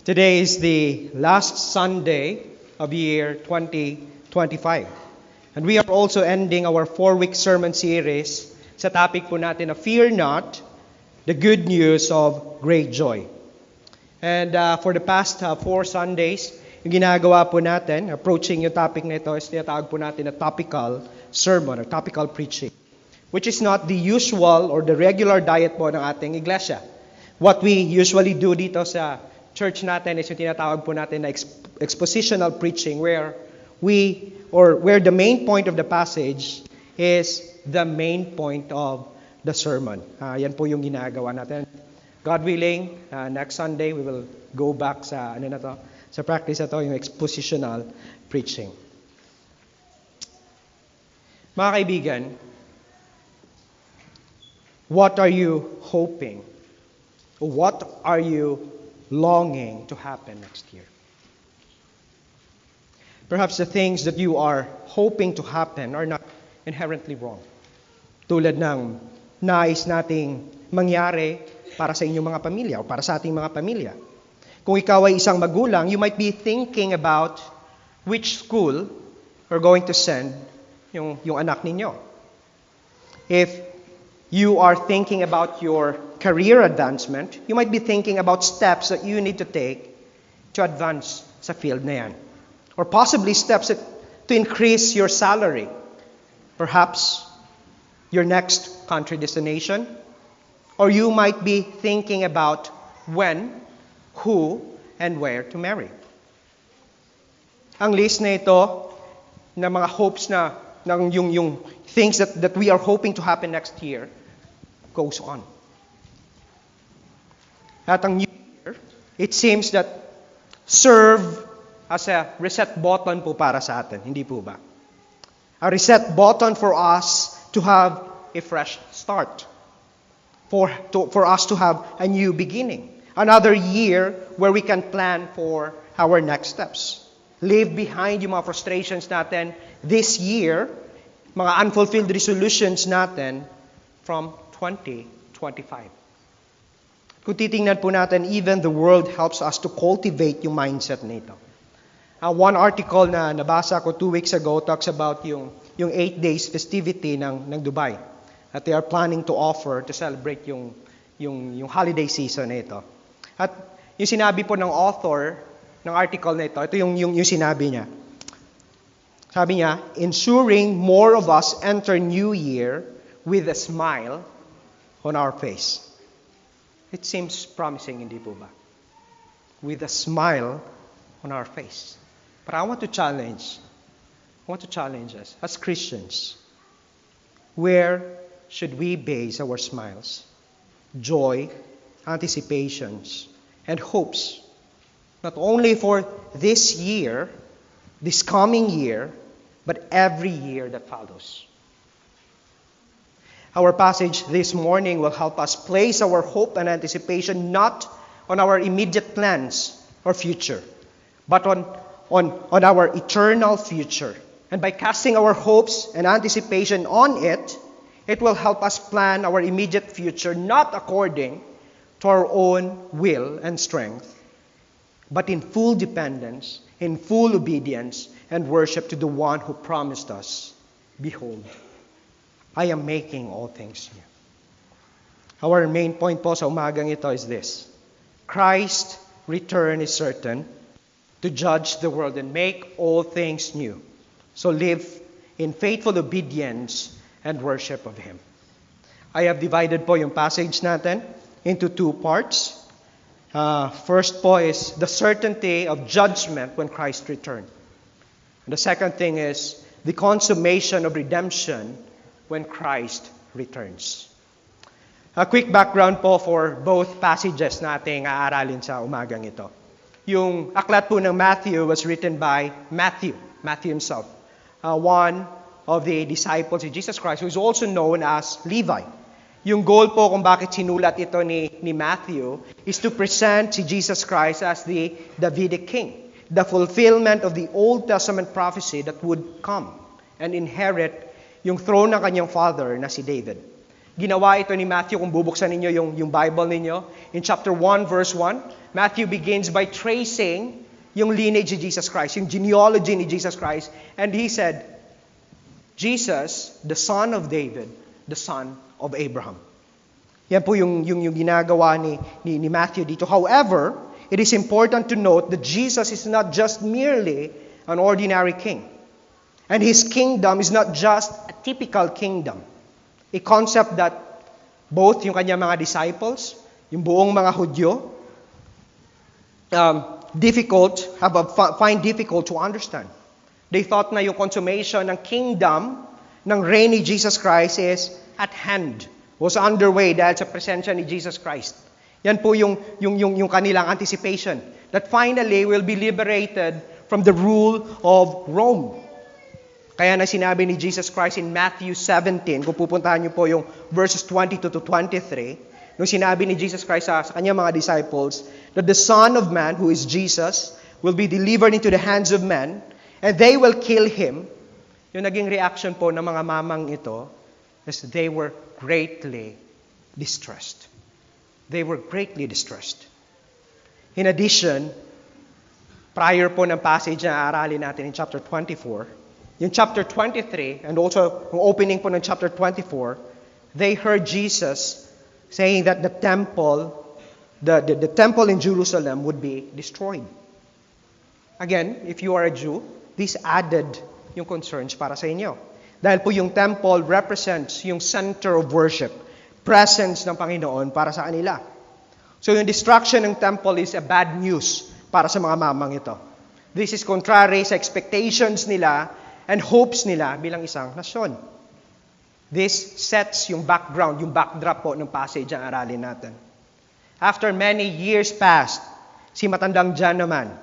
Today is the last Sunday of year 2025. And we are also ending our 4-week sermon series sa topic po natin na Fear Not, the Good News of Great Joy. And for the past 4 Sundays, yung ginagawa po natin, approaching yung topic na ito, is tinatawag po natin na topical sermon or topical preaching, which is not the usual or the regular diet po ng ating iglesia. What we usually do dito sa church natin is yung tinatawag po natin na expositional preaching where the main point of the passage is the main point of the sermon. Yan po yung ginagawa natin. God willing, next Sunday we will go back sa sa practice na to, yung expositional preaching. Mga kaibigan, what are you hoping? What are you longing to happen next year? Perhaps the things that you are hoping to happen are not inherently wrong. Tulad ng nais nating mangyari para sa inyong mga pamilya o para sa ating mga pamilya. Kung ikaw ay isang magulang, you might be thinking about which school you're going to send yung anak ninyo. If you are thinking about your career advancement, you might be thinking about steps that you need to take to advance sa field na yan. Or possibly steps to increase your salary. Perhaps your next country destination. Or you might be thinking about when, who, and where to marry. Ang list na ito na mga hopes na yung things that we are hoping to happen next year goes on. At ang new year, it seems that serve as a reset button po para sa atin, hindi po ba? A reset button for us to have a fresh start. For us to have a new beginning. Another year where we can plan for our next steps. Leave behind yung mga frustrations natin this year, mga unfulfilled resolutions natin from 2025. Kung titingnan po natin, even the world helps us to cultivate yung mindset nito. One article na nabasa ko 2 weeks ago talks about yung 8 days festivity ng Dubai. That they are planning to offer to celebrate yung holiday season na ito. At yung sinabi po ng author ng article na ito yung sinabi niya. Sabi niya, ensuring more of us enter New Year with a smile on our face. It seems promising, hindi po ba? With a smile on our face. But I want to challenge us as Christians. Where should we base our smiles, joy, anticipations, and hopes? Not only for this year, this coming year, but every year that follows. Our passage this morning will help us place our hope and anticipation not on our immediate plans or future, but on our eternal future. And by casting our hopes and anticipation on it, it will help us plan our immediate future not according to our own will and strength, but in full dependence, in full obedience, and worship to the one who promised us, behold, I am making all things new. Our main point po sa umagang ito is this. Christ's return is certain to judge the world and make all things new. So live in faithful obedience and worship of Him. I have divided po yung passage natin into 2 parts. First po is the certainty of judgment when Christ returns. And the second thing is the consummation of redemption when Christ returns. A quick background po for both passages na ating aaralin sa umagang ito. Yung aklat po ng Matthew was written by Matthew himself. One of the disciples of Jesus Christ who is also known as Levi. Yung goal po kung bakit sinulat ito ni Matthew is to present si Jesus Christ as the Davidic king, the fulfillment of the Old Testament prophecy that would come and inherit yung throne ng kanyang father na si David. Ginawa ito ni Matthew kung bubuksan ninyo yung Bible ninyo. In chapter 1, verse 1, Matthew begins by tracing yung lineage ni Jesus Christ, yung genealogy ni Jesus Christ. And he said, Jesus, the son of David, the son of Abraham. Yan po yung ginagawa ni Matthew dito. However, it is important to note that Jesus is not just merely an ordinary king. And his kingdom is not just a typical kingdom. A concept that both yung kanyang mga disciples, yung buong mga Hudyo, find difficult to understand. They thought na yung consummation ng kingdom ng reign ni Jesus Christ is at hand, was underway dahil sa presensya ni Jesus Christ. Yan po yung kanilang anticipation, that finally will be liberated from the rule of Rome. Kaya na sinabi ni Jesus Christ in Matthew 17, kung pupuntahan niyo po yung verses 22 to 23, nung sinabi ni Jesus Christ sa kanyang mga disciples, that the Son of Man, who is Jesus, will be delivered into the hands of men, and they will kill him. Yung naging reaction po ng mga mamang ito is they were greatly distressed. They were greatly distressed. In addition, prior po ng passage na aralin natin in chapter 24, yung chapter 23, and also yung opening po ng chapter 24, they heard Jesus saying that the temple in Jerusalem would be destroyed. Again, if you are a Jew, this added yung concerns para sa inyo. Dahil po yung temple represents yung center of worship, presence ng Panginoon para sa kanila. So yung destruction ng temple is a bad news para sa mga mamang ito. This is contrary sa expectations nila and hopes nila bilang isang nasyon. This sets yung background, yung backdrop po ng passage ang aralin natin. After many years passed, si matandang John naman,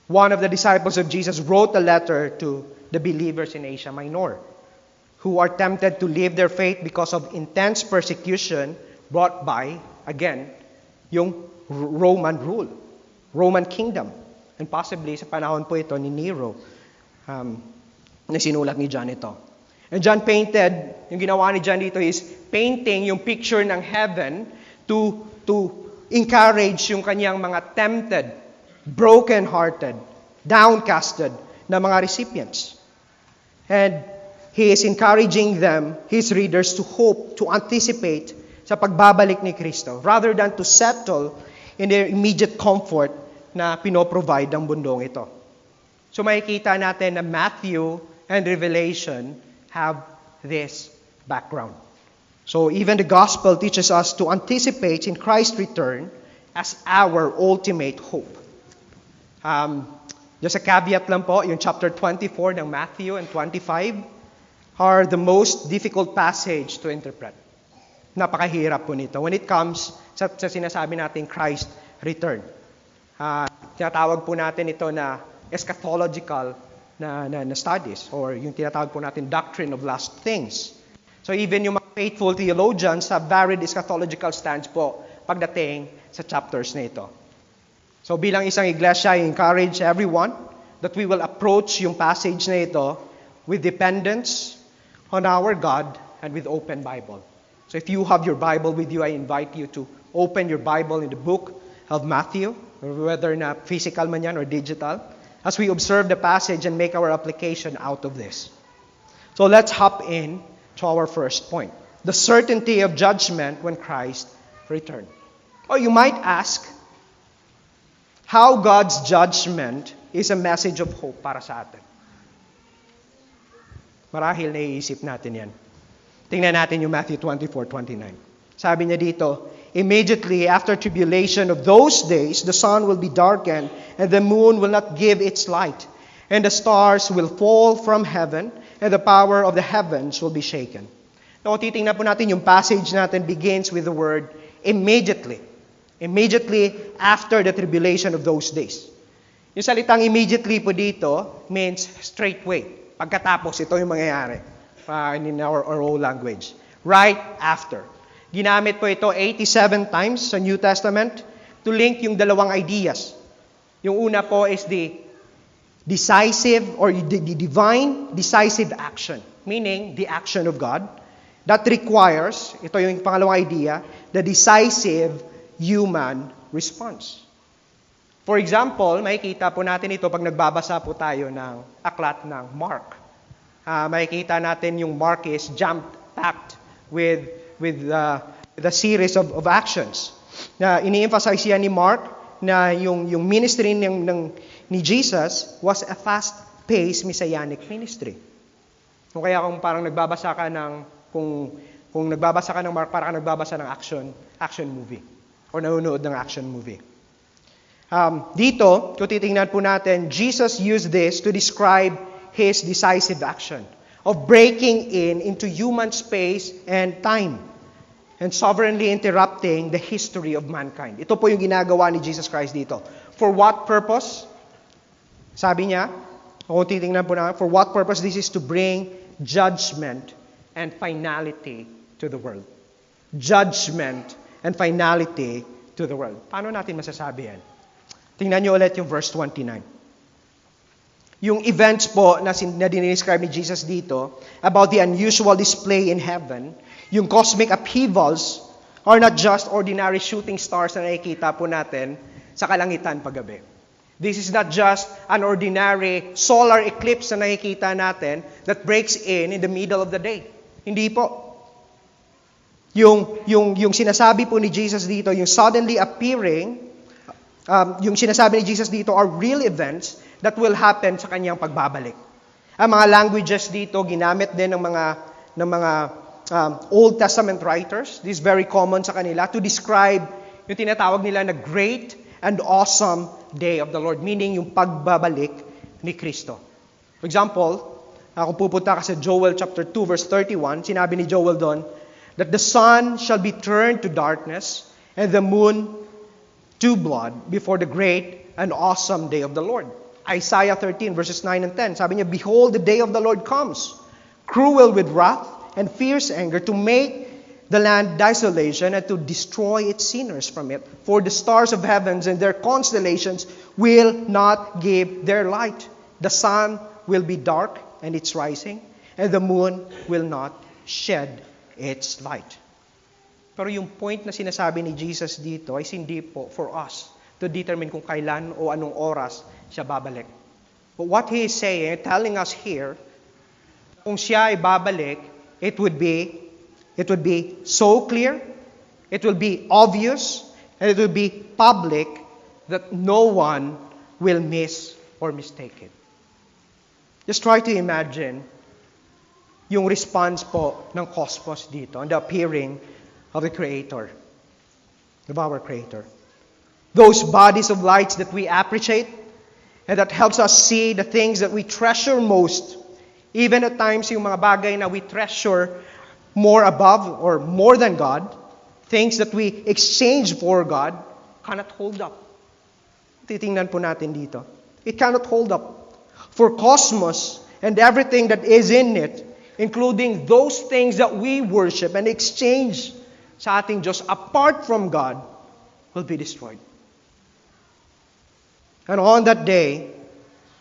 one of the disciples of Jesus, wrote a letter to the believers in Asia Minor who are tempted to leave their faith because of intense persecution brought by, again, yung Roman rule, Roman kingdom. And possibly sa panahon po ito ni Nero, na sinulat ni John ito. And John painted, yung ginawa ni John dito is painting yung picture ng heaven to encourage yung kanyang mga tempted, broken-hearted, downcasted na mga recipients. And he is encouraging them, his readers, to hope, to anticipate sa pagbabalik ni Kristo rather than to settle in their immediate comfort na pinoprovide ng bundong ito. So makikita natin na Matthew and Revelation have this background. So even the gospel teaches us to anticipate in Christ's return as our ultimate hope. Just a caveat lang po, yung chapter 24 ng Matthew and 25 are the most difficult passage to interpret. Napakahirap po nito when it comes sa sinasabi natin Christ's return. Tinatawag po natin ito na eschatological na studies, or yung tinatawag po natin doctrine of last things. So even yung mga faithful theologians have varied eschatological stance po pagdating sa chapters na ito. So bilang isang iglesia, I encourage everyone that we will approach yung passage na ito with dependence on our God and with open Bible. So if you have your Bible with you, I invite you to open your Bible in the book of Matthew, whether na physical man yan or digital, as we observe the passage and make our application out of this. So let's hop in to our first point. The certainty of judgment when Christ returns. Or you might ask, how God's judgment is a message of hope para sa atin. Marahil naiisip natin yan. Tingnan natin yung Matthew 24:29. Sabi niya dito, immediately after tribulation of those days, the sun will be darkened, and the moon will not give its light, and the stars will fall from heaven, and the power of the heavens will be shaken. Now, titingnan po natin yung passage natin begins with the word immediately. Immediately after the tribulation of those days. Yung salitang immediately po dito means straightway. Pagkatapos, ito yung mangyayari in our old language. Right after. Ginamit po ito 87 times sa New Testament to link yung dalawang ideas. Yung una po is the decisive or the divine decisive action, meaning the action of God. That requires, ito yung pangalawang idea, the decisive human response. For example, makikita po natin ito pag nagbabasa po tayo ng aklat ng Mark. Makikita natin yung Mark is jam-packed with the series of actions. Na ini-emphasize yan ni Mark na yung ministry ni Jesus was a fast-paced messianic ministry. O kaya kung parang nagbabasa ka kung nagbabasa ka ng Mark, parang nagbabasa ng action movie or nanonood ng action movie. Dito, kung titingnan po natin, Jesus used this to describe His decisive action of breaking into human space and time and sovereignly interrupting the history of mankind. Ito po yung ginagawa ni Jesus Christ dito. For what purpose? Sabi niya, kung titingnan po natin, for what purpose? This is to bring judgment and finality to the world. Judgment and finality to the world. Paano natin masasabi yan? Tingnan niyo ulit yung verse 29. Yung events po na dinescribe ni Jesus dito about the unusual display in heaven, yung cosmic upheavals are not just ordinary shooting stars na nakikita po natin sa kalangitan paggabi. This is not just an ordinary solar eclipse na nakikita natin that breaks in the middle of the day. Hindi po. Yung sinasabi po ni Jesus dito, yung suddenly appearing, yung sinasabi ni Jesus dito are real events that will happen sa kanyang pagbabalik. Ang mga languages dito ginamit din ng mga Old Testament writers. This is very common sa kanila to describe yung tinatawag nila na great and awesome day of the Lord, meaning yung pagbabalik ni Kristo. For example, kung pupunta ka sa Joel chapter 2 verse 31, sinabi ni Joel doon that the sun shall be turned to darkness and the moon to blood before the great and awesome day of the Lord. Isaiah 13 verses 9 and 10, sabi niya, behold, the day of the Lord comes, cruel with wrath and fierce anger, to make the land desolation and to destroy its sinners from it. For the stars of heavens and their constellations will not give their light. The sun will be dark and its rising, and the moon will not shed its light. Pero yung point na sinasabi ni Jesus dito ay hindi po for us to determine kung kailan o anong oras siya babalik. But what He is saying, telling us here, kung siya ay babalik, it would be so clear, it will be obvious, and it will be public that no one will miss or mistake it. Just try to imagine yung response po ng cosmos dito, on the appearing of the Creator, of our Creator. Those bodies of lights that we appreciate and that helps us see the things that we treasure most. Even at times, yung mga bagay na we treasure more above or more than God, things that we exchange for God, cannot hold up. Titingnan po natin dito. It cannot hold up. For cosmos and everything that is in it, including those things that we worship and exchange sa ating Diyos apart from God, will be destroyed. And on that day,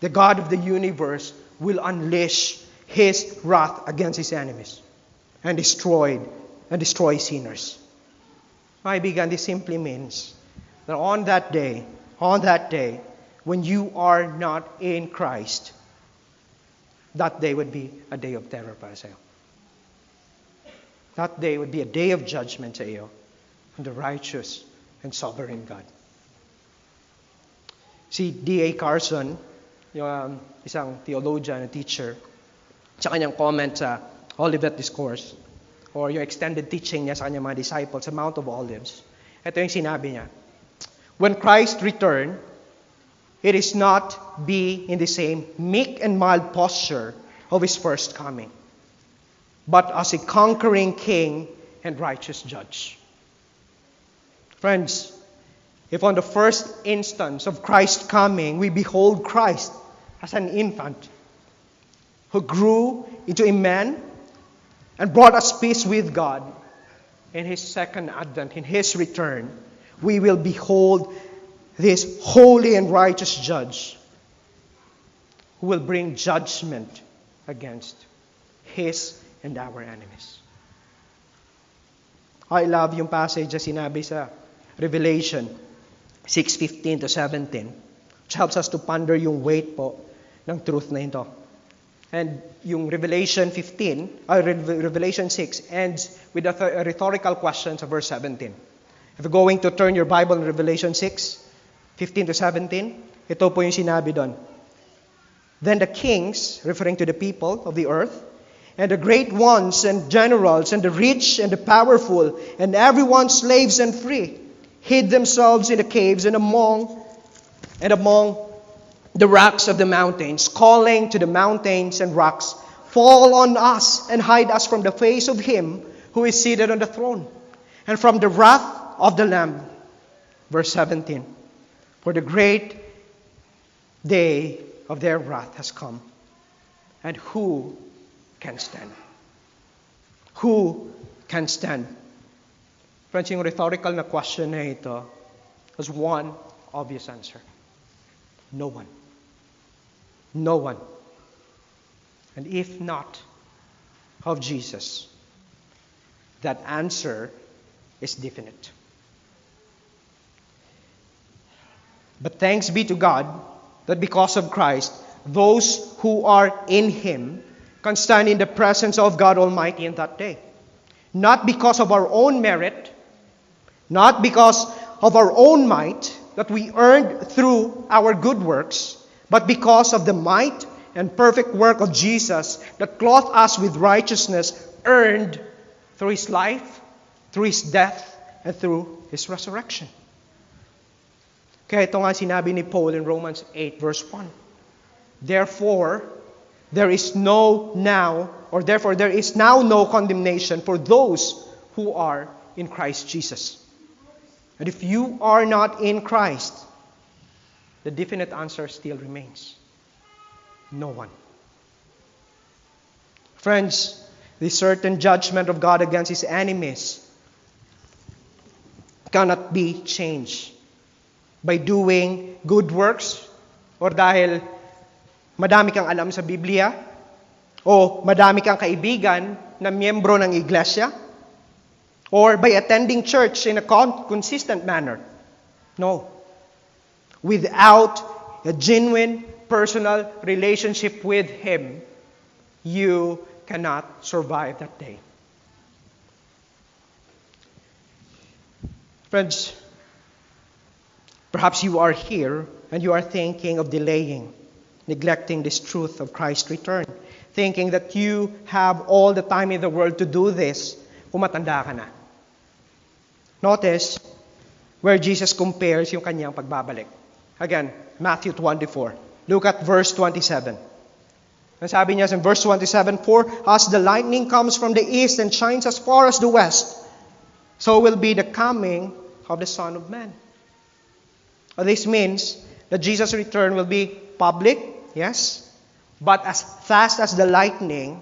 the God of the universe will unleash His wrath against His enemies and destroy sinners. Kaibigan, this simply means that on that day, when you are not in Christ, that day would be a day of terror para sa iyo. That day would be a day of judgment sa iyo from the righteous and sovereign God. Si D.A. Carson, yung isang theologian and teacher, sa kanyang comment sa Olivet Discourse, or yung extended teaching niya sa kanyang mga disciples sa Mount of Olives, ito yung sinabi niya, when Christ returned, it is not be in the same meek and mild posture of His first coming, but as a conquering king and righteous judge. Friends, if on the first instance of Christ's coming, we behold Christ as an infant who grew into a man and brought us peace with God, in His second advent, in His return, we will behold this holy and righteous judge who will bring judgment against His and our enemies. I love yung passage na sinabi sa Revelation 6:15 to 17, which helps us to ponder yung weight po ng truth na ito. And yung Revelation 6 ends with a rhetorical question sa verse 17. If you're going to turn your Bible in Revelation 6:15 to 17, ito po yung sinabi doon. Then the kings, referring to the people of the earth, and the great ones and generals and the rich and the powerful and everyone slaves and free, hid themselves in the caves and among the rocks of the mountains, calling to the mountains and rocks, fall on us and hide us from the face of him who is seated on the throne, and from the wrath of the Lamb. Verse 17. For the great day of their wrath has come, and who can stand? Who can stand? Friends, yung rhetorical na question na ito has one obvious answer. No one. No one. And if not of Jesus, that answer is definite. But thanks be to God that because of Christ, those who are in Him can stand in the presence of God Almighty in that day. Not because of our own merit, not because of our own might that we earned through our good works, but because of the might and perfect work of Jesus that clothed us with righteousness earned through His life, through His death, and through His resurrection. Kaya ito nga sinabi ni Paul in Romans 8 verse 1. Therefore, there is now no condemnation for those who are in Christ Jesus. And if you are not in Christ, the definite answer still remains. No one. Friends, the certain judgment of God against His enemies cannot be changed by doing good works or dahil madami kang alam sa Biblia o madami kang kaibigan na miyembro ng iglesia or by attending church in a consistent manner. No. Without a genuine personal relationship with Him, you cannot survive that day. Friends, perhaps you are here and you are thinking of delaying, neglecting this truth of Christ's return, thinking that you have all the time in the world to do this kung matanda ka na. Notice where Jesus compares yung kanyang pagbabalik. Again, Matthew 24. Look at verse 27. Ang sabi niya in verse 27, For as the lightning comes from the east and shines as far as the west, so will be the coming of the Son of Man. This means that Jesus' return will be public, yes, but as fast as the lightning,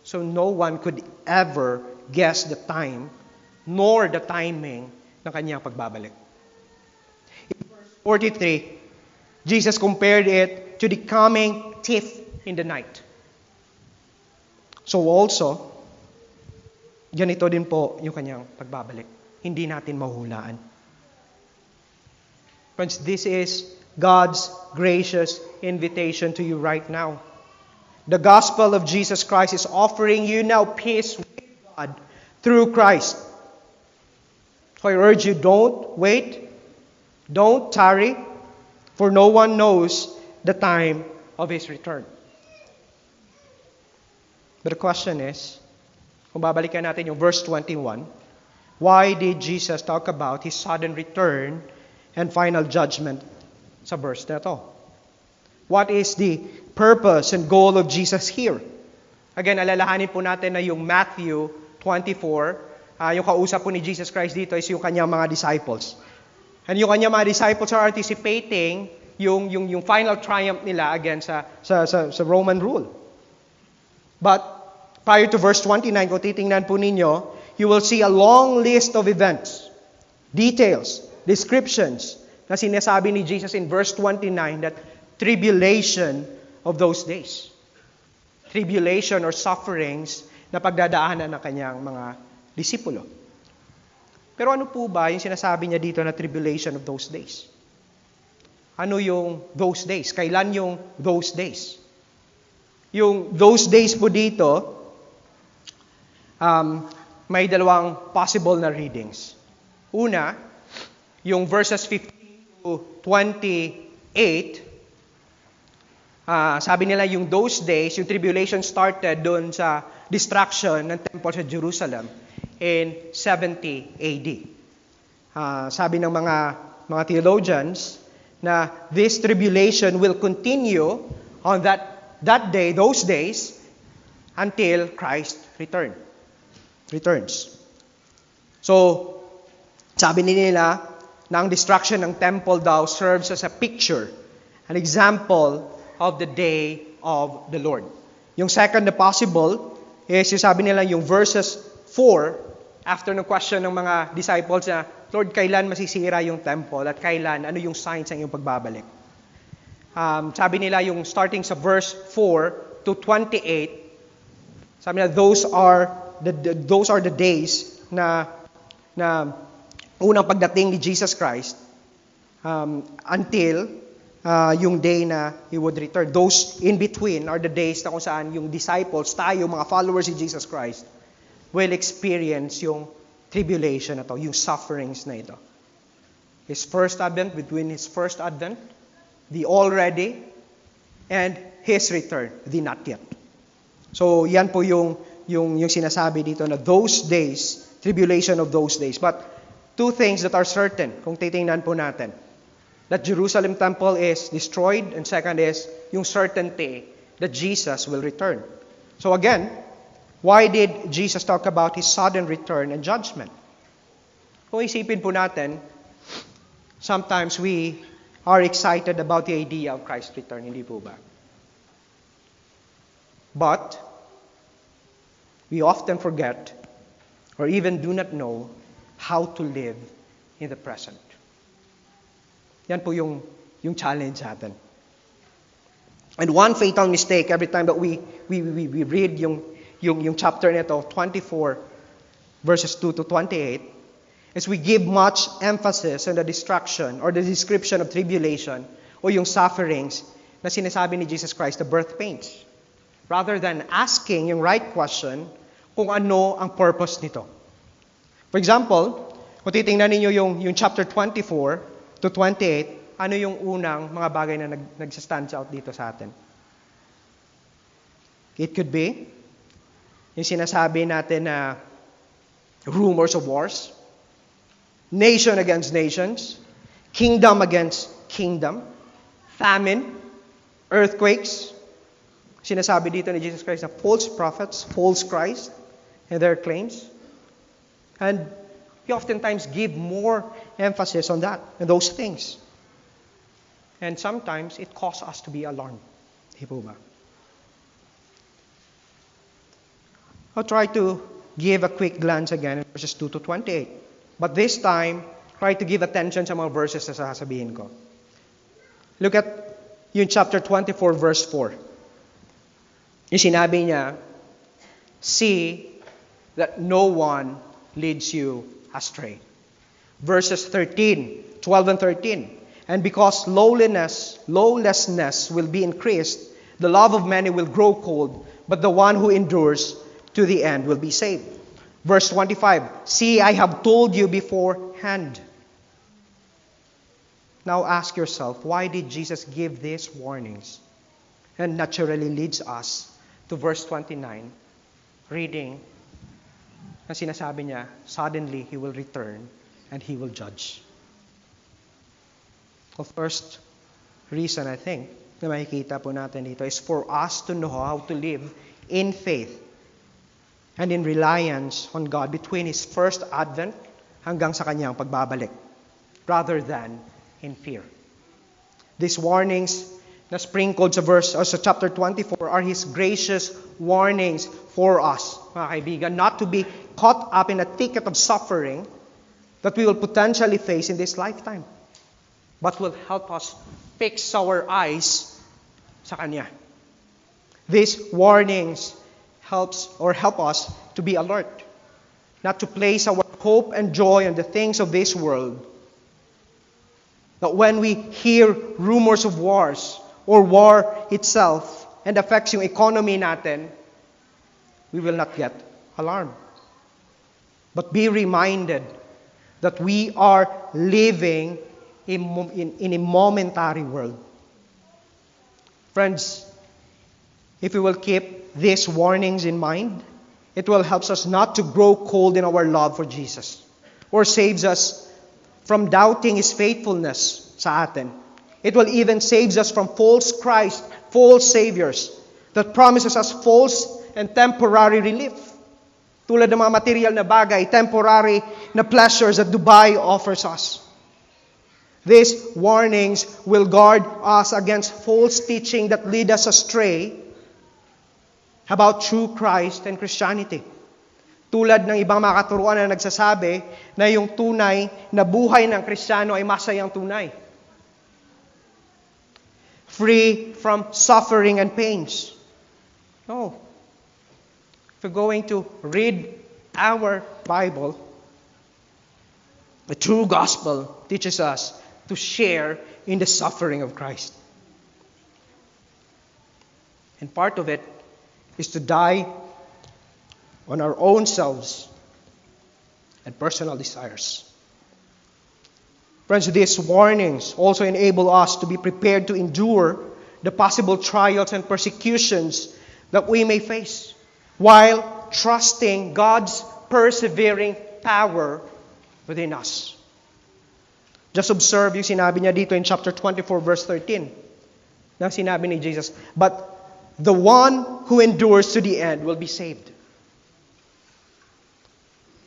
so no one could ever guess the time nor the timing ng kanyang pagbabalik. In verse 43, Jesus compared it to the coming thief in the night. So also, ganito din po yung kanyang pagbabalik. Hindi natin mahulaan. Friends, this is God's gracious invitation to you right now. The gospel of Jesus Christ is offering you now peace with God through Christ. So I urge you, don't wait, don't tarry, for no one knows the time of His return. But the question is, kung babalikan natin yung verse 21, why did Jesus talk about His sudden return and final judgment sa verse na to? What is the purpose and goal of Jesus here? Again, alalahanin po natin na yung Matthew 24, yung kausap po ni Jesus Christ dito is yung kanyang mga disciples. And yung kanyang mga disciples are anticipating yung final triumph nila against sa Roman rule. But prior to verse 29, kung titingnan po ninyo, you will see a long list of events, details, descriptions na sinasabi ni Jesus in verse 29 that tribulation of those days. Tribulation or sufferings na pagdadaanan ng kanyang mga disipulo. Pero ano po ba yung sinasabi niya dito na tribulation of those days? Ano yung those days? Kailan yung those days? Yung those days po dito, may dalawang possible na readings. Una, yung verses 15 to 28, sabi nila yung those days, yung tribulation started doon sa destruction ng temple sa Jerusalem in 70 AD. Sabi ng mga theologians na this tribulation will continue on that day, those days, until Christ returns. So, sabi nila na ang destruction ng temple daw serves as a picture, an example of the day of the Lord. Yung second na possible is yung sabi nila yung verses 4, after ng question ng mga disciples na, Lord, kailan masisira yung temple at kailan, ano yung signs ng iyong pagbabalik? Sabi nila yung starting sa verse 4 to 28, sabi nila those are the days na unang pagdating ni Jesus Christ until yung day na He would return. Those in between are the days na kung saan yung disciples, tayo, mga followers ni Jesus Christ, will experience yung tribulation na to, yung sufferings na ito. His first advent, between His first advent, the already, and His return, the not yet. So, yan po yung sinasabi dito na those days, tribulation of those days. But, two things that are certain, kung titingnan po natin, that Jerusalem temple is destroyed, and second is yung certainty that Jesus will return. So again, why did Jesus talk about His sudden return and judgment? Kung isipin po natin, sometimes we are excited about the idea of Christ's return, hindi po ba? But, we often forget or even do not know how to live in the present. Yan po yung challenge natin. And one fatal mistake every time that we read yung chapter nito, 24, verses 2 to 28, is we give much emphasis on the destruction or the description of tribulation o yung sufferings na sinasabi ni Jesus Christ, the birth pains. Rather than asking yung right question kung ano ang purpose nito. For example, kung titingnan ninyo yung chapter 24 to 28, ano yung unang mga bagay na nagsastand out dito sa atin? It could be yung sinasabi natin na rumors of wars, nation against nations, kingdom against kingdom, famine, earthquakes. Sinasabi dito ni Jesus Christ na false prophets, false Christ, and their claims. And we oftentimes give more emphasis on that and those things. And sometimes it causes us to be alarmed. Di po ba? I'll try to give a quick glance again in verses 2 to 28. But this time, try to give attention sa mga verses na sasabihin ko. Look at yung chapter 24, verse 4. Yung sinabi niya, see that no one leads you astray. Verses 13, 12 and 13. And because lawlessness will be increased, the love of many will grow cold, but the one who endures to the end will be saved. Verse 25, see, I have told you beforehand. Now ask yourself, why did Jesus give these warnings? And naturally leads us to verse 29, reading, na sinasabi niya, suddenly He will return and He will judge. The first reason, I think, na makikita po natin dito is for us to know how to live in faith and in reliance on God between His first advent hanggang sa Kanyang pagbabalik, rather than in fear. These warnings na sprinkled sa chapter 24 are His gracious warnings for us, mga kaibigan, not to be caught up in a thicket of suffering that we will potentially face in this lifetime, but will help us fix our eyes sa Kanya. These warnings help us to be alert, not to place our hope and joy on the things of this world, that when we hear rumors of wars or war itself and affects yung economy natin, we will not get alarmed. But be reminded that we are living in a momentary world. Friends, if we will keep these warnings in mind, it will help us not to grow cold in our love for Jesus, or saves us from doubting His faithfulness sa atin. It will even save us from false Christ, false saviors that promises us false and temporary relief. Tulad ng mga material na bagay, temporary na pleasures that Dubai offers us. These warnings will guard us against false teaching that lead us astray about true Christ and Christianity. Tulad ng ibang mga katuruan na nagsasabi na yung tunay na buhay ng Kristiyano ay masayang tunay. Free from suffering and pains. No. If we're going to read our Bible, the true gospel teaches us to share in the suffering of Christ. And part of it is to die on our own selves and personal desires. Friends, these warnings also enable us to be prepared to endure the possible trials and persecutions that we may face, while trusting God's persevering power within us. Just observe yung sinabi niya dito in chapter 24, verse 13. Nang sinabi ni Jesus, but the one who endures to the end will be saved.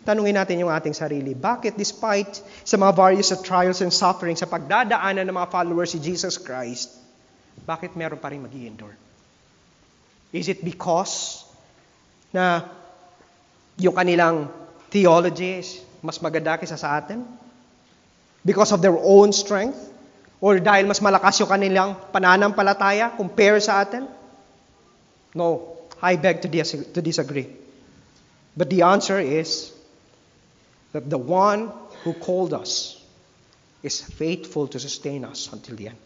Tanungin natin yung ating sarili, bakit despite sa mga various trials and suffering sa pagdadaanan ng mga followers si Jesus Christ, bakit meron pa rin mag-i-endure? Is it because na yung kanilang theology is mas maganda kaysa sa atin? Because of their own strength? Or dahil mas malakas yung kanilang pananampalataya compare sa atin? No, I beg to disagree. But the answer is that the one who called us is faithful to sustain us until the end.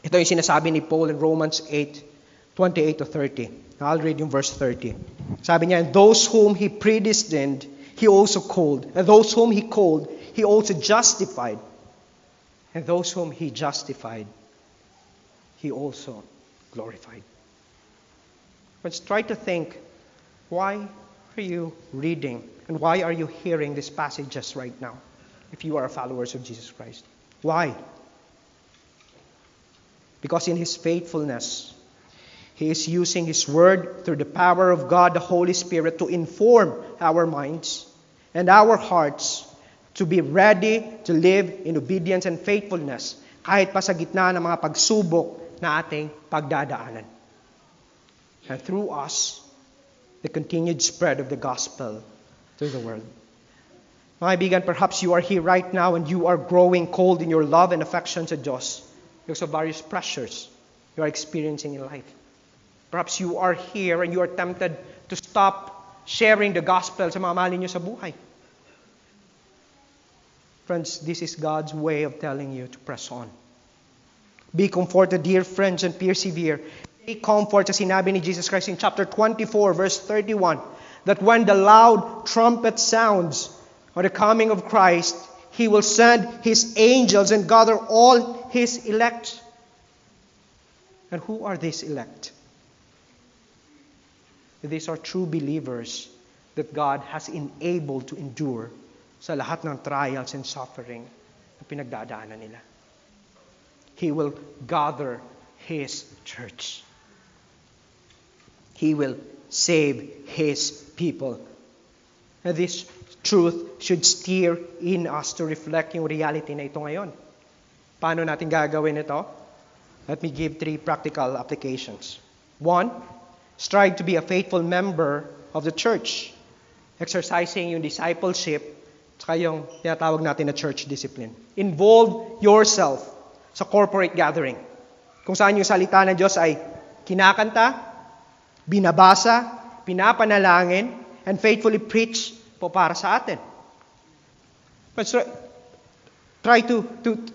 Ito yung sinasabi ni Paul in Romans 8:28 to 30. I'll read yung verse 30. Sabi niya, and those whom He predestined, He also called. And those whom He called, He also justified. And those whom He justified, He also glorified. Let's try to think, why are you reading and why are you hearing these passages right now if you are followers of Jesus Christ? Why? Because in His faithfulness, He is using His Word through the power of God, the Holy Spirit, to inform our minds and our hearts to be ready to live in obedience and faithfulness kahit pa sa gitna ng mga pagsubok na ating pagdadaanan. And through us, the continued spread of the gospel to the world. Mga kaibigan, perhaps you are here right now and you are growing cold in your love and affection sa Diyos because of various pressures you are experiencing in life. Perhaps you are here and you are tempted to stop sharing the gospel sa mga mahal ninyo sa buhay. Friends, this is God's way of telling you to press on. Be comforted, dear friends, and persevere. Take comfort, as sinabi ni Jesus Christ in chapter 24, verse 31, that when the loud trumpet sounds on the coming of Christ, He will send His angels and gather all His elect. And who are these elect? These are true believers that God has enabled to endure sa lahat ng trials and suffering na pinagdadaanan nila. He will gather His church. He will save His people. And this truth should steer in us to reflect yung reality na ito ngayon. Paano natin gagawin ito? Let me give 3 practical applications. 1, strive to be a faithful member of the church. Exercising yung discipleship saka yung tinatawag natin na church discipline. Involve yourself sa corporate gathering. Kung saan yung salita ng Diyos ay kinakanta, binabasa, pinapanalangin, and faithfully preach po para sa atin. But try to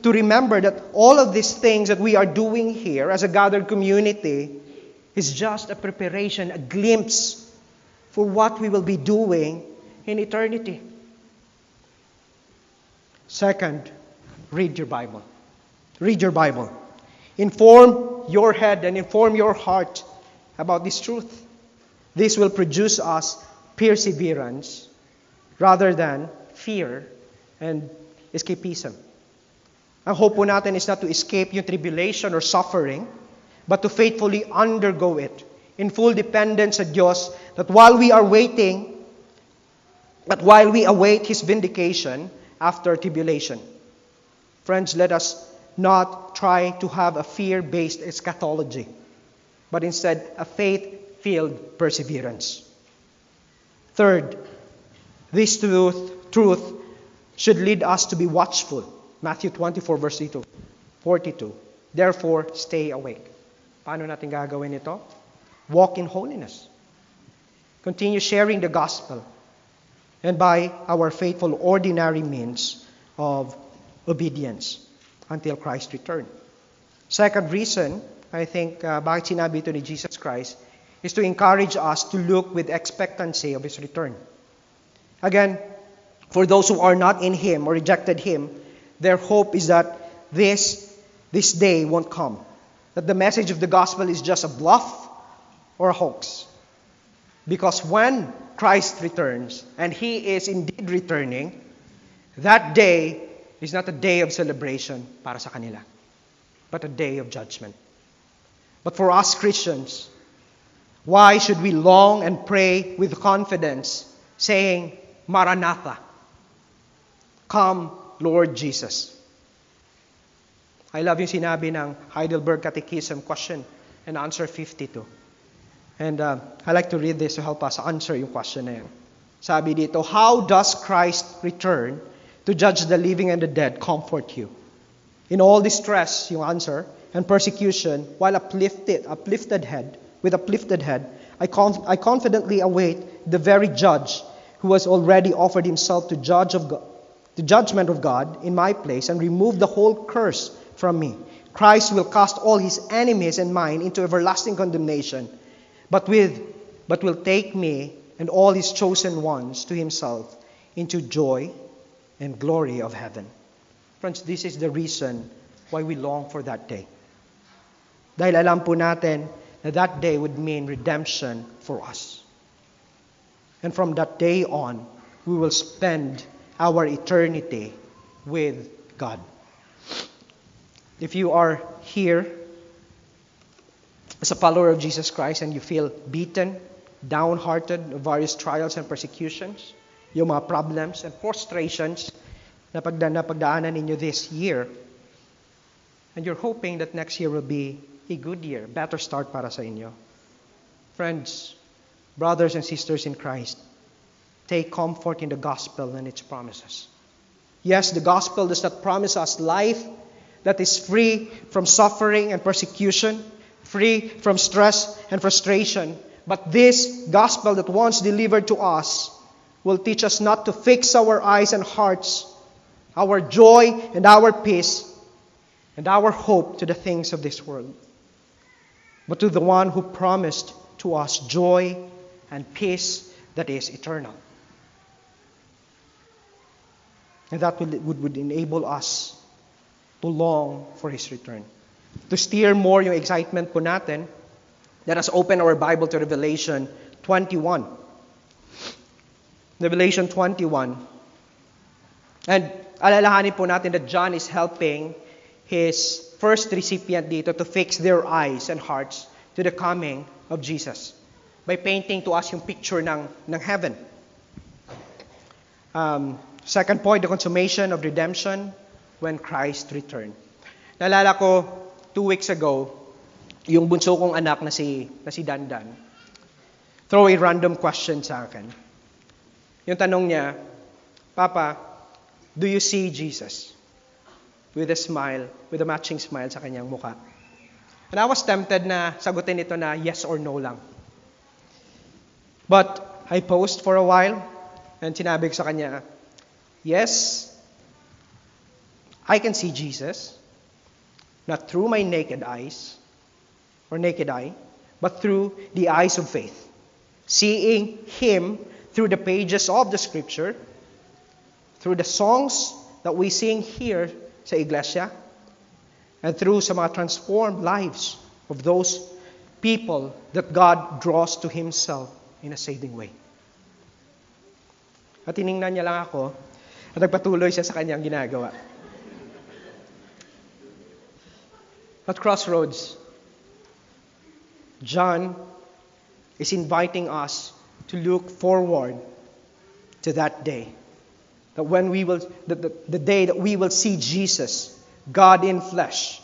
remember that all of these things that we are doing here as a gathered community is just a preparation, a glimpse for what we will be doing in eternity. Second, read your Bible. Read your Bible. Inform your head and inform your heart about this truth. This will produce us perseverance rather than fear and escapism. Ang hope po natin is not to escape yung tribulation or suffering, but to faithfully undergo it in full dependence sa Diyos, that while we await His vindication after tribulation. Friends, let us not try to have a fear-based eschatology, but instead a faith-filled perseverance. Third, this truth should lead us to be watchful. Matthew 24, verse 42. Therefore, stay awake. Paano natin gagawin ito? Walk in holiness. Continue sharing the gospel. And by our faithful ordinary means of obedience until Christ return. Second reason, I think, bakit sinabi ito ni Jesus Christ, is to encourage us to look with expectancy of His return. Again, for those who are not in Him or rejected Him, their hope is that this day won't come. That the message of the gospel is just a bluff or a hoax. Because when Christ returns, and He is indeed returning, that day is not a day of celebration para sa kanila, but a day of judgment. But for us Christians, why should we long and pray with confidence, saying, Maranatha, come, Lord Jesus? I love yung sinabi ng Heidelberg Catechism, question and answer 52. And I like to read this to help us answer yung question na yan. Sabi dito, how does Christ return to judge the living and the dead comfort you? In all distress, yung answer, and persecution, while uplifted head, I confidently await the very judge who has already offered himself to the judgment of God in my place and remove the whole curse from me. Christ will cast all His enemies and mine into everlasting condemnation, but will take me and all His chosen ones to Himself into joy and glory of heaven. Friends, this is the reason why we long for that day. Dahil alam po natin na that day would mean redemption for us. And from that day on, we will spend our eternity with God. If you are here as a follower of Jesus Christ and you feel beaten, downhearted of various trials and persecutions, yung mga problems and frustrations na pagdaanan ninyo this year, and you're hoping that next year will be a good year, better start para sa inyo. Friends, brothers and sisters in Christ, take comfort in the gospel and its promises. Yes, the gospel does not promise us life that is free from suffering and persecution, free from stress and frustration. But this gospel that once delivered to us will teach us not to fix our eyes and hearts, our joy and our peace, and our hope to the things of this world, but to the one who promised to us joy and peace that is eternal. And that would enable us to long for His return. To steer more yung excitement po natin, let us open our Bible to Revelation 21. Revelation 21. And alalahanin po natin that John is helping his first recipient dito to fix their eyes and hearts to the coming of Jesus by painting to us yung picture ng heaven. Second point, the consummation of redemption when Christ returned. Naalala ko, 2 weeks ago, yung bunso kong anak na si Dandan, throw a random question sa akin. Yung tanong niya, Papa, do you see Jesus? With a smile, with a matching smile sa kanyang mukha. And I was tempted na sagutin ito na yes or no lang. But I paused for a while, And sinabi ko sa kanya, yes, I can see Jesus, not through my naked eyes, or naked eye, but through the eyes of faith. Seeing Him through the pages of the Scripture, through the songs that we sing here sa iglesia, and through sa mga transformed lives of those people that God draws to Himself in a saving way. At tiningnan niya lang ako at nagpatuloy siya sa kanyang ginagawa. At Crossroads, John is inviting us to look forward to that day. That when we will, the day that we will see Jesus, God in flesh,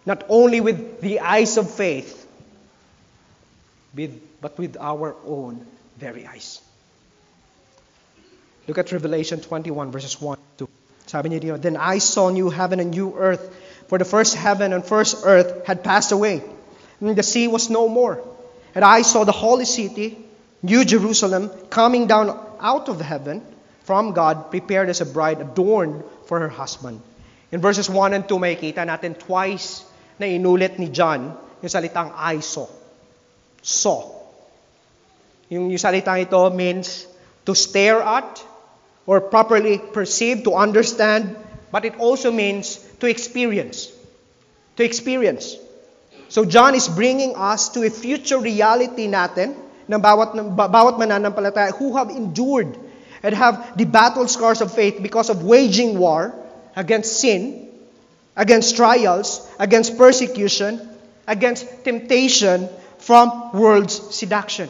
not only with the eyes of faith, but with our own very eyes. Look at Revelation 21 verses 1 to 2. Sabi niya dito, then I saw new heaven and new earth, for the first heaven and first earth had passed away, and the sea was no more. And I saw the holy city, New Jerusalem, coming down out of heaven from God, prepared as a bride adorned for her husband. In verses 1 and 2, makikita natin twice na inulit ni John yung salitang I saw. Saw. Yung salitang ito means to stare at or properly perceive, to understand, but it also means to experience. To experience. So John is bringing us to a future reality natin ng bawat mananampalataya who have endured and have the battle scars of faith because of waging war against sin, against trials, against persecution, against temptation from world's seduction.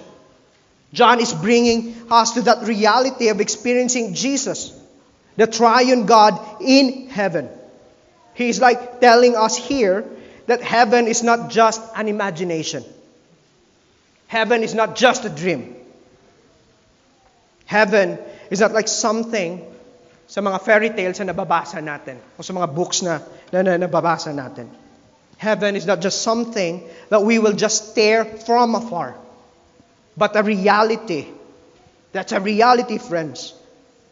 John is bringing us to that reality of experiencing Jesus, the triune God in heaven. He is like telling us here that heaven is not just an imagination. Heaven is not just a dream. Heaven is not like something sa mga fairy tales na nababasa natin o sa mga books na nababasa natin. Heaven is not just something that we will just stare from afar, but a reality. That's a reality, friends,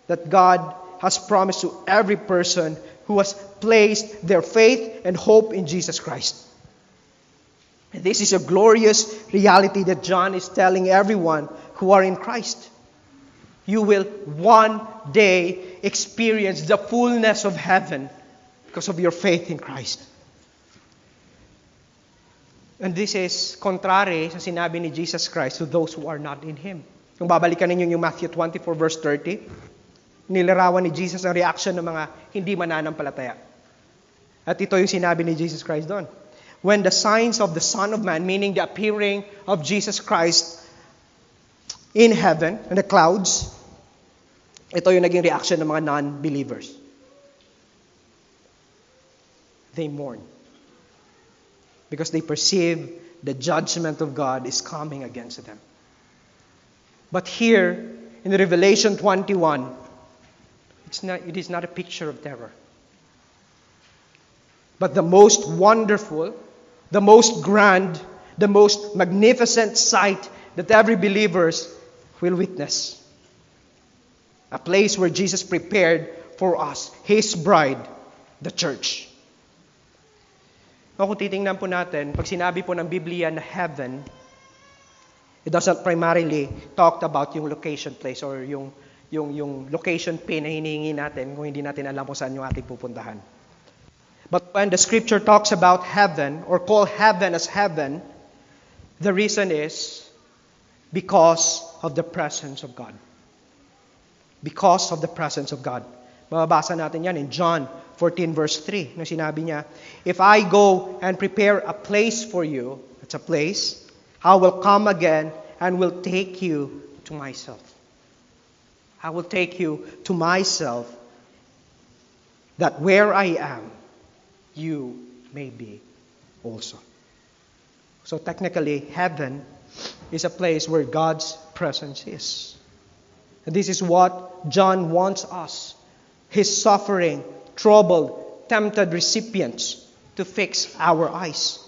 that God has promised to every person who has placed their faith and hope in Jesus Christ. And this is a glorious reality that John is telling everyone who are in Christ. You will one day experience the fullness of heaven because of your faith in Christ. And this is contrary sa sinabi ni Jesus Christ to those who are not in Him. Kung babalikan ninyo yung Matthew 24 verse 30, nilarawan ni Jesus ang reaction ng mga hindi mananampalataya. At ito yung sinabi ni Jesus Christ doon. When the signs of the Son of Man, meaning the appearing of Jesus Christ in heaven, in the clouds, ito yung naging reaction ng mga non-believers. They mourn. Because they perceive the judgment of God is coming against them. But here, in Revelation 21, it is not a picture of terror. But the most wonderful, the most grand, the most magnificent sight that every believer will witness. A place where Jesus prepared for us, His bride, the church. Kung titingnan po natin, pag sinabi po ng Biblia na heaven, it doesn't primarily talk about yung location place or yung location pin na hinihingi natin kung hindi natin alam kung saan yung ating pupuntahan. But when the scripture talks about heaven or call heaven as heaven, the reason is because of the presence of God. Because of the presence of God. Mababasa natin yan in John 14 verse 3. Na sinabi niya, if I go and prepare a place for you, that's a place, I will come again and will take you to myself. I will take you to myself, that where I am, you may be also. So technically, heaven is a place where God's presence is. And this is what John wants us, His suffering, troubled, tempted recipients, to fix our eyes.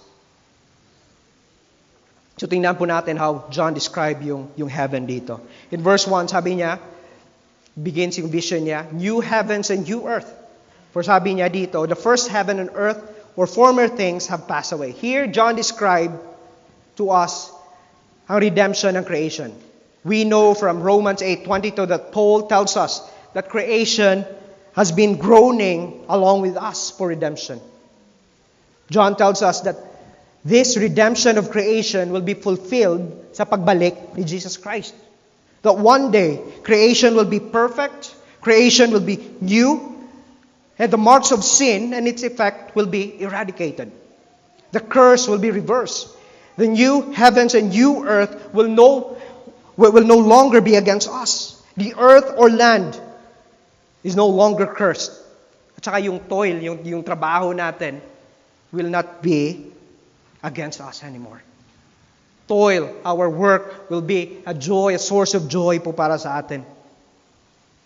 So tingnan po natin how John described yung heaven dito. In verse 1, sabi niya, begins yung vision niya, new heavens and new earth. For sabi niya dito, the first heaven and earth or former things have passed away. Here, John described to us ang redemption ng creation. We know from Romans 8:22 that Paul tells us that creation has been groaning along with us for redemption. John tells us that this redemption of creation will be fulfilled sa pagbalik ni Jesus Christ. That one day, creation will be perfect, creation will be new, and the marks of sin and its effect will be eradicated. The curse will be reversed. The new heavens and new earth will no longer be against us. The earth or land is no longer cursed. At saka yung toil, yung trabaho natin will not be against us anymore. Toil, our work will be a joy, a source of joy po para sa atin.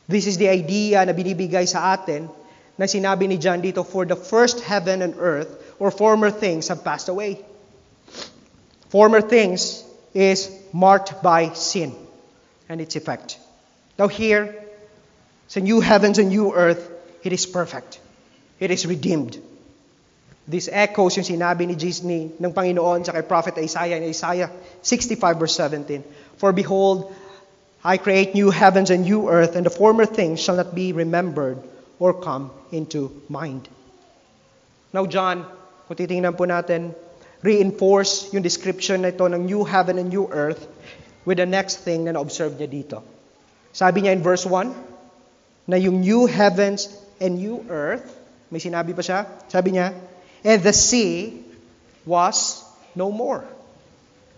This is the idea na binibigay sa atin na sinabi ni John dito, for the first heaven and earth or former things have passed away. Former things is marked by sin and its effect. Now here, sa new heavens and new earth, it is perfect. It is redeemed. This echoes yung sinabi ni Jesus ng Panginoon sa kay Prophet Isaiah in Isaiah 65 verse 17. For behold, I create new heavens and new earth, and the former things shall not be remembered or come into mind. Now John, kung titingnan po natin, reinforce yung description na ito ng new heaven and new earth with the next thing na na-observe niya dito. Sabi niya in verse 1, na yung new heavens and new earth, may sinabi pa siya, sabi niya, and the sea was no more.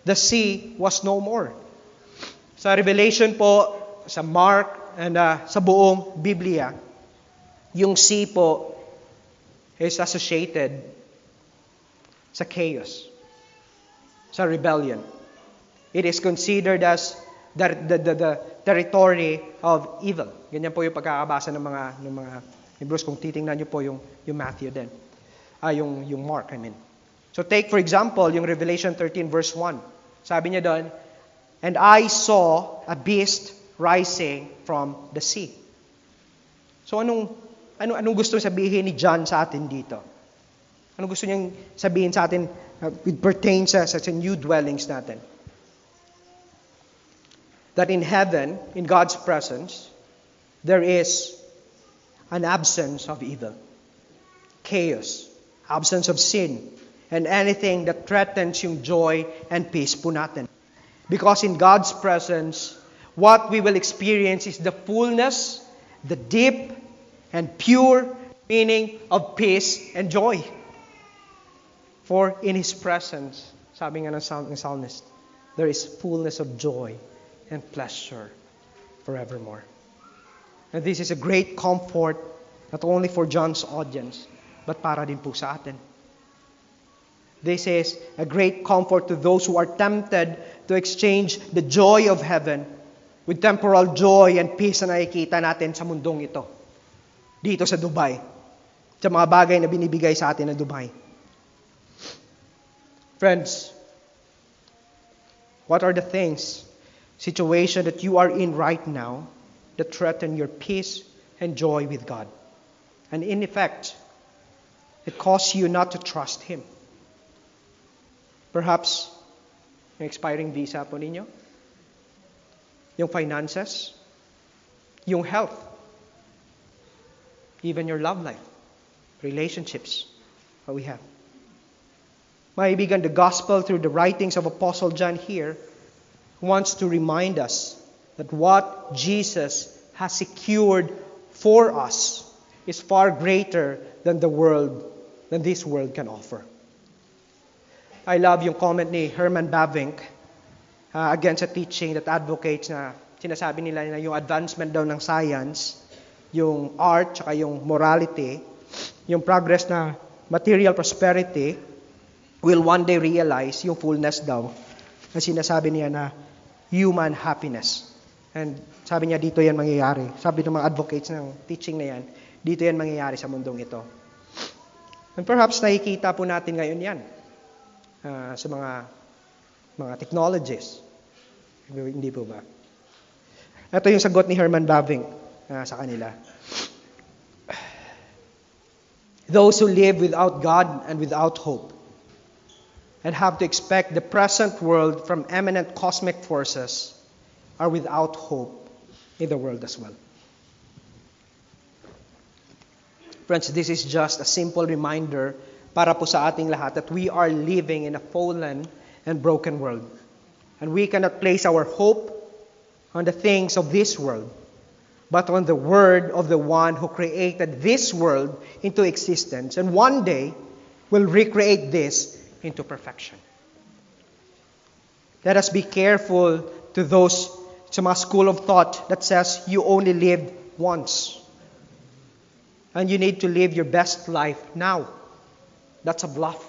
The sea was no more. Sa Revelation po, sa Mark, and sa buong Biblia, yung sea po is associated sa chaos, sa rebellion. It is considered as the territory of evil. Ganyan po yung pagkakabasa ng mga Hebrews kung titingnan niyo po yung Matthew din. Yung Mark, I mean. So take for example, yung Revelation 13 verse 1. Sabi niya doon, and I saw a beast rising from the sea. So anong gusto sabihin ni John sa atin dito? Anong gusto niyang sabihin sa atin it pertains sa new dwellings natin? That in heaven, in God's presence, there is an absence of evil, chaos, absence of sin, and anything that threatens yung joy and peace po natin. Because in God's presence, what we will experience is the fullness, the deep, and pure meaning of peace and joy. For in His presence, sabi nga ng psalmist, there is fullness of joy and pleasure forevermore. And this is a great comfort, not only for John's audience, but para din po sa atin. This is a great comfort to those who are tempted to exchange the joy of heaven with temporal joy and peace na nakikita natin sa mundong ito. Dito sa Dubai. Sa mga bagay na binibigay sa atin ng Dubai. Friends, what are the things, situation that you are in right now that threaten your peace and joy with God? And in effect, it causes you not to trust Him. Perhaps, yung expiring visa po ninyo, yung finances, yung health, even your love life, relationships that we have. Maibigan, the gospel through the writings of Apostle John here wants to remind us that what Jesus has secured for us is far greater than this world can offer. I love yung comment ni Herman Bavinck against a teaching that advocates na sinasabi nila na yung advancement daw ng science, yung art, tsaka yung morality, yung progress na material prosperity will one day realize yung fullness daw na sinasabi niya na human happiness. And sabi niya dito yan mangyayari. Sabi ng mga advocates ng teaching na yan, dito yan mangyayari sa mundong ito. And perhaps nakikita po natin ngayon yan sa mga technologies. Hindi po ba? Ito yung sagot ni Herman Bavinck sa kanila. Those who live without God and without hope and have to expect the present world from eminent cosmic forces are without hope in the world as well. Friends, this is just a simple reminder para po sa ating lahat that we are living in a fallen and broken world. And we cannot place our hope on the things of this world, but on the word of the one who created this world into existence and one day will recreate this into perfection. Let us be careful to those sa mga school of thought that says you only lived once. And you need to live your best life now. That's a bluff.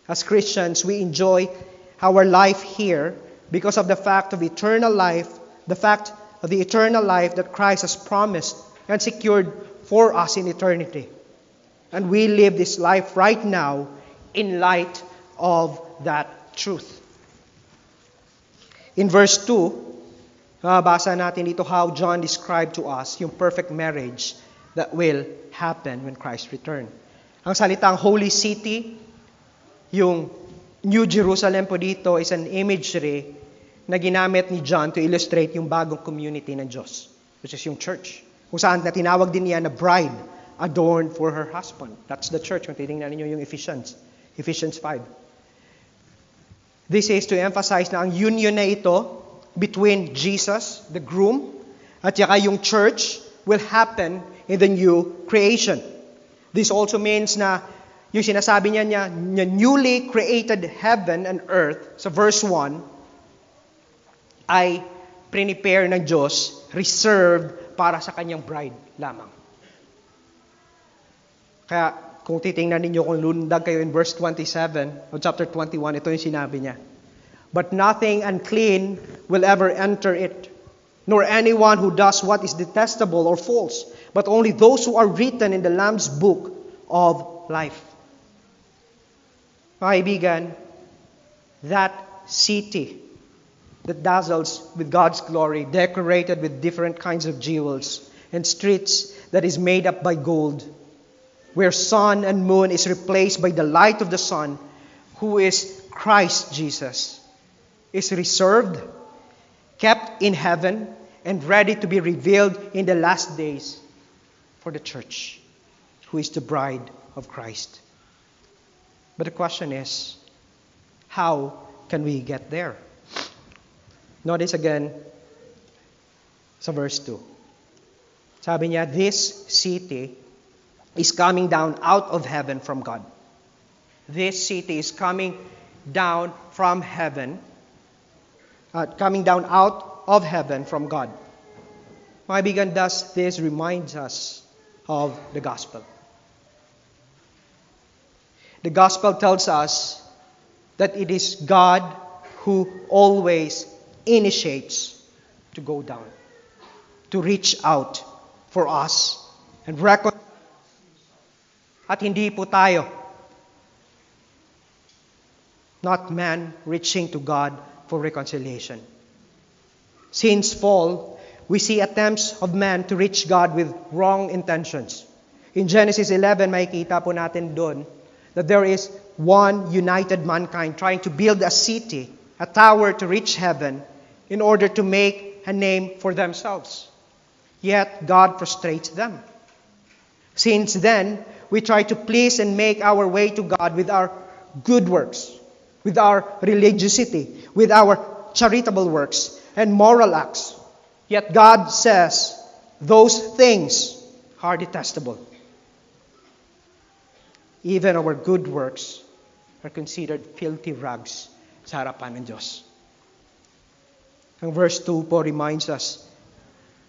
As Christians, we enjoy our life here because of the fact of eternal life, the fact of the eternal life that Christ has promised and secured for us in eternity. And we live this life right now in light of that truth. In verse 2, basa natin dito how John described to us yung perfect marriage that will happen when Christ return. Ang salitang holy city, yung New Jerusalem po dito is an imagery na ginamit ni John to illustrate yung bagong community ng Diyos, which is yung church. Kung saan na tinawag din niya na bride adorned for her husband. That's the church. Kung titingnan niyo yung Ephesians 5. This is to emphasize na ang union na ito between Jesus, the groom, at saka yung church will happen in the new creation. This also means na yung sinasabi niya newly created heaven and earth sa verse 1 ay prepare ng Diyos, reserved para sa kanyang bride lamang. Kaya kung titingnan ninyo, kung lundag kayo in verse 27 of chapter 21, ito yung sinabi niya. But nothing unclean will ever enter it, nor anyone who does what is detestable or false, but only those who are written in the Lamb's book of life. Mga kaibigan, that city that dazzles with God's glory, decorated with different kinds of jewels, and streets that is made up by gold, where sun and moon is replaced by the light of the sun, who is Christ Jesus, is reserved, kept in heaven, and ready to be revealed in the last days for the church, who is the bride of Christ. But the question is, how can we get there? Notice again sa verse 2. Sabi niya, this city is coming down out of heaven from God. This city is coming down from heaven, coming down out of heaven from God. Mga kaibigan, thus this reminds us of the gospel. The gospel tells us that it is God who always initiates to go down, to reach out for us and reconcile. At hindi po tayo, not man reaching to God for reconciliation. Since fall, we see attempts of man to reach God with wrong intentions. In Genesis 11, makikita po natin doon that there is one united mankind trying to build a city, a tower to reach heaven in order to make a name for themselves. Yet God frustrates them. Since then, we try to please and make our way to God with our good works, with our religiosity, with our charitable works and moral acts. Yet God says those things are detestable. Even our good works are considered filthy rags sa harapan ng Diyos. Ang verse 2 po reminds us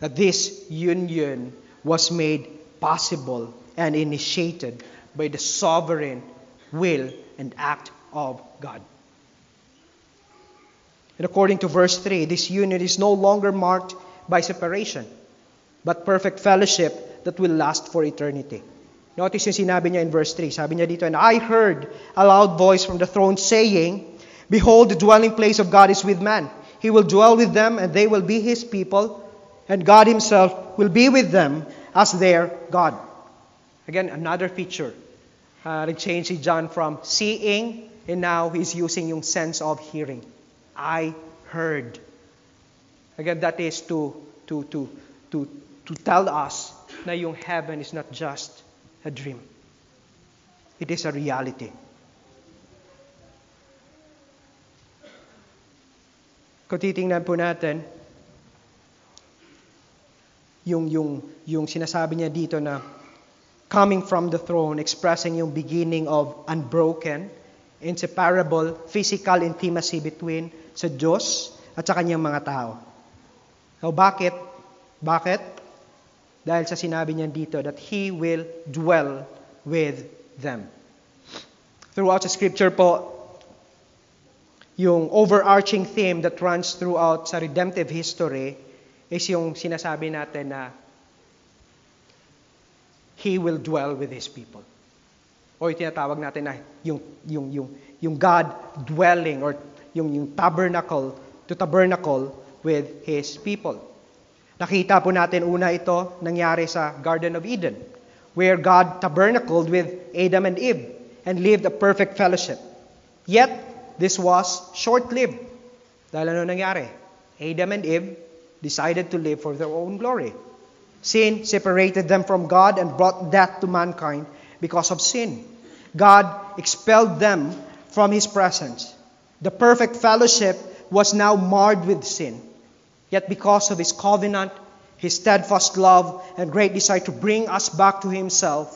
that this union was made possible and initiated by the sovereign will and act of God. And according to verse 3, this union is no longer marked by separation, but perfect fellowship that will last for eternity. Notice yung sinabi niya in verse 3. Sabi niya dito, and I heard a loud voice from the throne saying, behold, the dwelling place of God is with man. He will dwell with them, and they will be His people, and God Himself will be with them as their God. Again, another feature. Nag-change si John from seeing, and now he's using yung sense of hearing. I heard. Again, that is to tell us na yung heaven is not just a dream. It is a reality. Kung titingnan po natin, yung sinasabi niya dito na coming from the throne, expressing yung beginning of unbroken, inseparable physical intimacy between sa Diyos at sa kanyang mga tao. Now, bakit? Bakit? Dahil sa sinabi niya dito that He will dwell with them. Throughout the scripture po, yung overarching theme that runs throughout sa redemptive history is yung sinasabi natin na He will dwell with His people. O yung tinatawag natin na yung God dwelling or yung tabernacle to tabernacle with His people. Nakita po natin una ito nangyari sa Garden of Eden, where God tabernacled with Adam and Eve and lived a perfect fellowship. Yet, this was short-lived. Dahil ano nangyari? Adam and Eve decided to live for their own glory. Sin separated them from God and brought death to mankind because of sin. God expelled them from His presence. The perfect fellowship was now marred with sin. Yet because of His covenant, His steadfast love, and great desire to bring us back to Himself,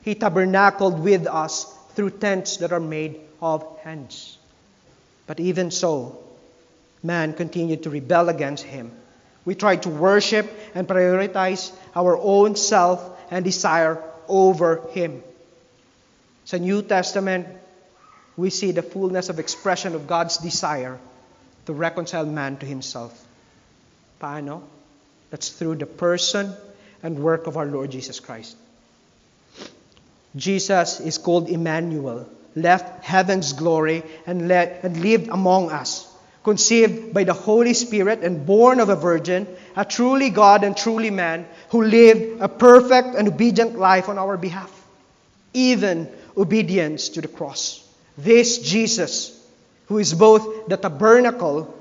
He tabernacled with us through tents that are made of hands. But even so, man continued to rebel against Him. We tried to worship and prioritize our own self and desire over Him. Sa New Testament, we see the fullness of expression of God's desire to reconcile man to Himself. Paano? That's through the person and work of our Lord Jesus Christ. Jesus is called Emmanuel, left heaven's glory and lived among us, conceived by the Holy Spirit and born of a virgin, a truly God and truly man, who lived a perfect and obedient life on our behalf, even obedience to the cross. This Jesus, who is both the tabernacle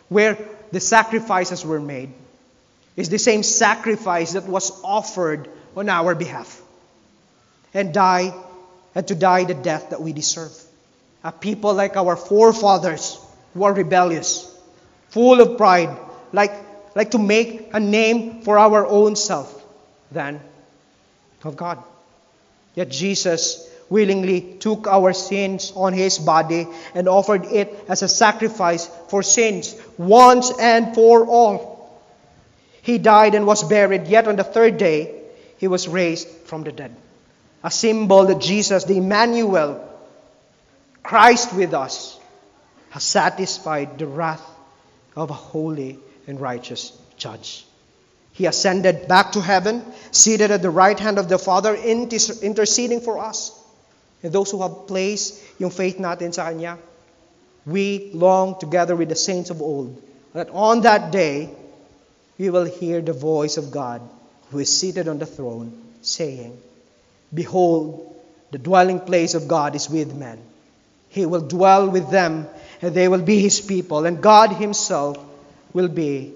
where the sacrifices were made, is the same sacrifice that was offered on our behalf, and to die the death that we deserve. A people like our forefathers who are rebellious, full of pride, like to make a name for our own self than of God. Yet Jesus willingly took our sins on His body and offered it as a sacrifice for sins once and for all. He died and was buried, yet on the third day He was raised from the dead. A symbol that Jesus, the Emmanuel, Christ with us, has satisfied the wrath of a holy and righteous judge. He ascended back to heaven, seated at the right hand of the Father, interceding for us. And those who have placed yung faith natin sa Kanya, we long together with the saints of old that on that day, we will hear the voice of God who is seated on the throne saying, Behold, the dwelling place of God is with men. He will dwell with them, and they will be His people, and God Himself will be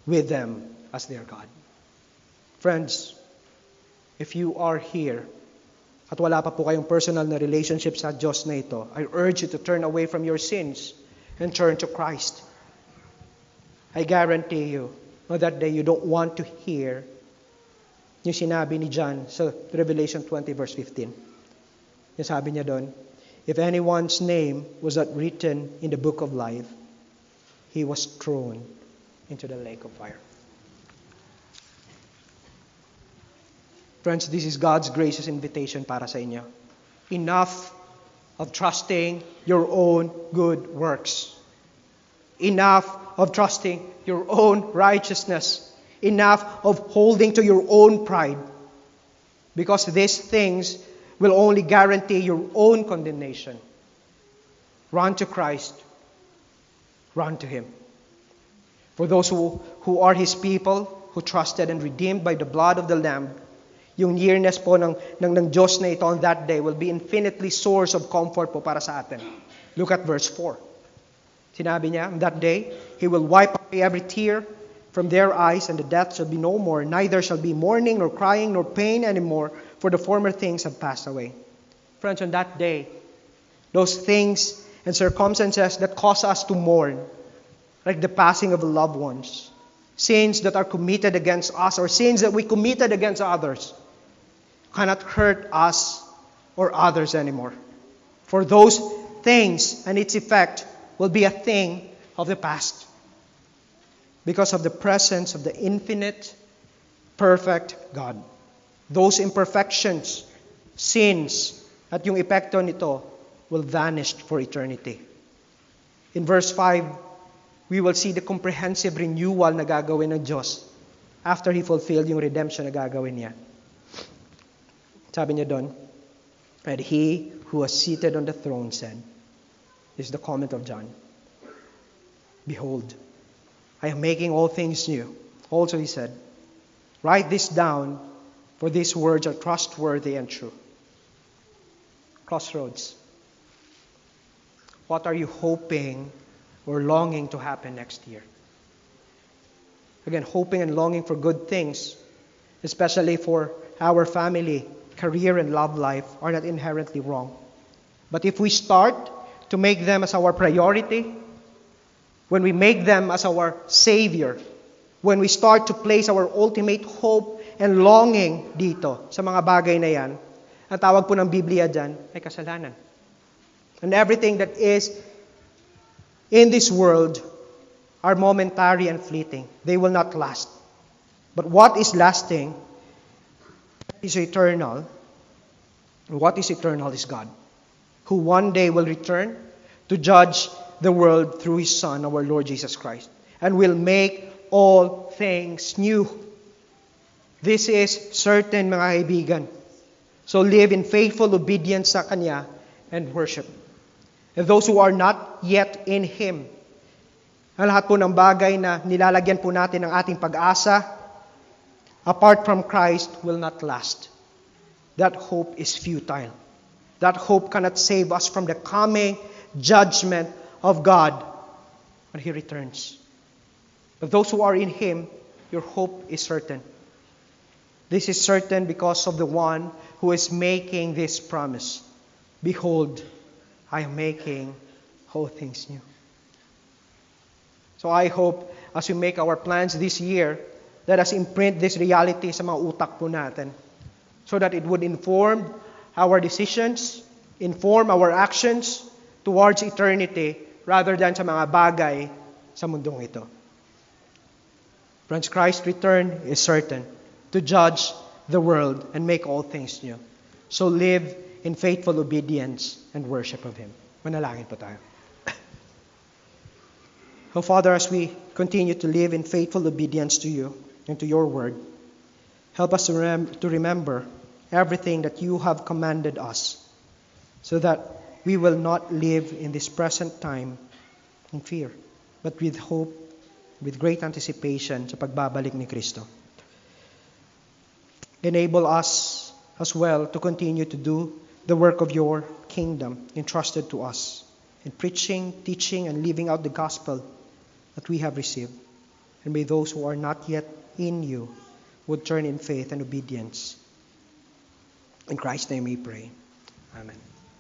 with them as their God. Friends, if you are here at wala pa po kayong personal na relationship sa Diyos na ito, I urge you to turn away from your sins and turn to Christ. I guarantee you, on that day you don't want to hear yung sinabi ni John sa Revelation 20 verse 15. Yung sabi niya doon, if anyone's name was not written in the book of life, he was thrown into the lake of fire. Friends, this is God's gracious invitation para sa inyo. Enough of trusting your own good works. Enough of trusting your own righteousness. Enough of holding to your own pride. Because these things will only guarantee your own condemnation. Run to Christ. Run to Him. For those who are His people, who trusted and redeemed by the blood of the Lamb, yung nearness po ng Diyos na ito on that day will be infinitely source of comfort po para sa atin. Look at verse 4. Sinabi niya, on that day, He will wipe away every tear from their eyes, and the death shall be no more. Neither shall be mourning, nor crying, nor pain anymore, for the former things have passed away. Friends, on that day, those things and circumstances that cause us to mourn, like the passing of loved ones, sins that are committed against us, or sins that we committed against others, cannot hurt us or others anymore. For those things and its effect will be a thing of the past, because of the presence of the infinite, perfect God. Those imperfections, sins, at yung epekto nito will vanish for eternity. In verse 5, we will see the comprehensive renewal na gagawin ng Diyos after He fulfilled yung redemption na gagawin niya. Sabi niya doon, and He who was seated on the throne said, this is the comment of John, behold, I am making all things new. Also He said, write this down, for these words are trustworthy and true. Crossroads. What are you hoping or longing to happen next year? Again, hoping and longing for good things, especially for our family, career, and love life, are not inherently wrong. But if we start to make them as our priority, when we make them as our Savior, when we start to place our ultimate hope and longing dito sa mga bagay na yan, ang tawag po ng Biblia dyan ay kasalanan. And everything that is in this world are momentary and fleeting. They will not last. But what is lasting is eternal. And what is eternal is God, who one day will return to judge the world through His Son, our Lord Jesus Christ, and will make all things new. This is certain, mga kaibigan. So live in faithful obedience sa Kanya and worship. And those who are not yet in Him, ang lahat po ng bagay na nilalagyan po natin ng ating pag-asa, apart from Christ, will not last. That hope is futile. That hope cannot save us from the coming judgment of God when He returns. But those who are in Him, your hope is certain. This is certain because of the one who is making this promise. Behold, I am making all things new. So I hope as we make our plans this year, let us imprint this reality sa mga utak po natin so that it would inform our decisions, inform our actions towards eternity rather than sa mga bagay sa mundong ito. Friends, Christ's return is certain to judge the world and make all things new. So live in faithful obedience and worship of Him. Manalangin po tayo. Oh Father, as we continue to live in faithful obedience to You and to Your word, help us to remember everything that You have commanded us so that we will not live in this present time in fear, but with hope, with great anticipation sa pagbabalik ni Kristo. Enable us as well to continue to do the work of Your kingdom entrusted to us in preaching, teaching, and living out the gospel that we have received. And may those who are not yet in You would turn in faith and obedience. In Christ's name we pray. Amen.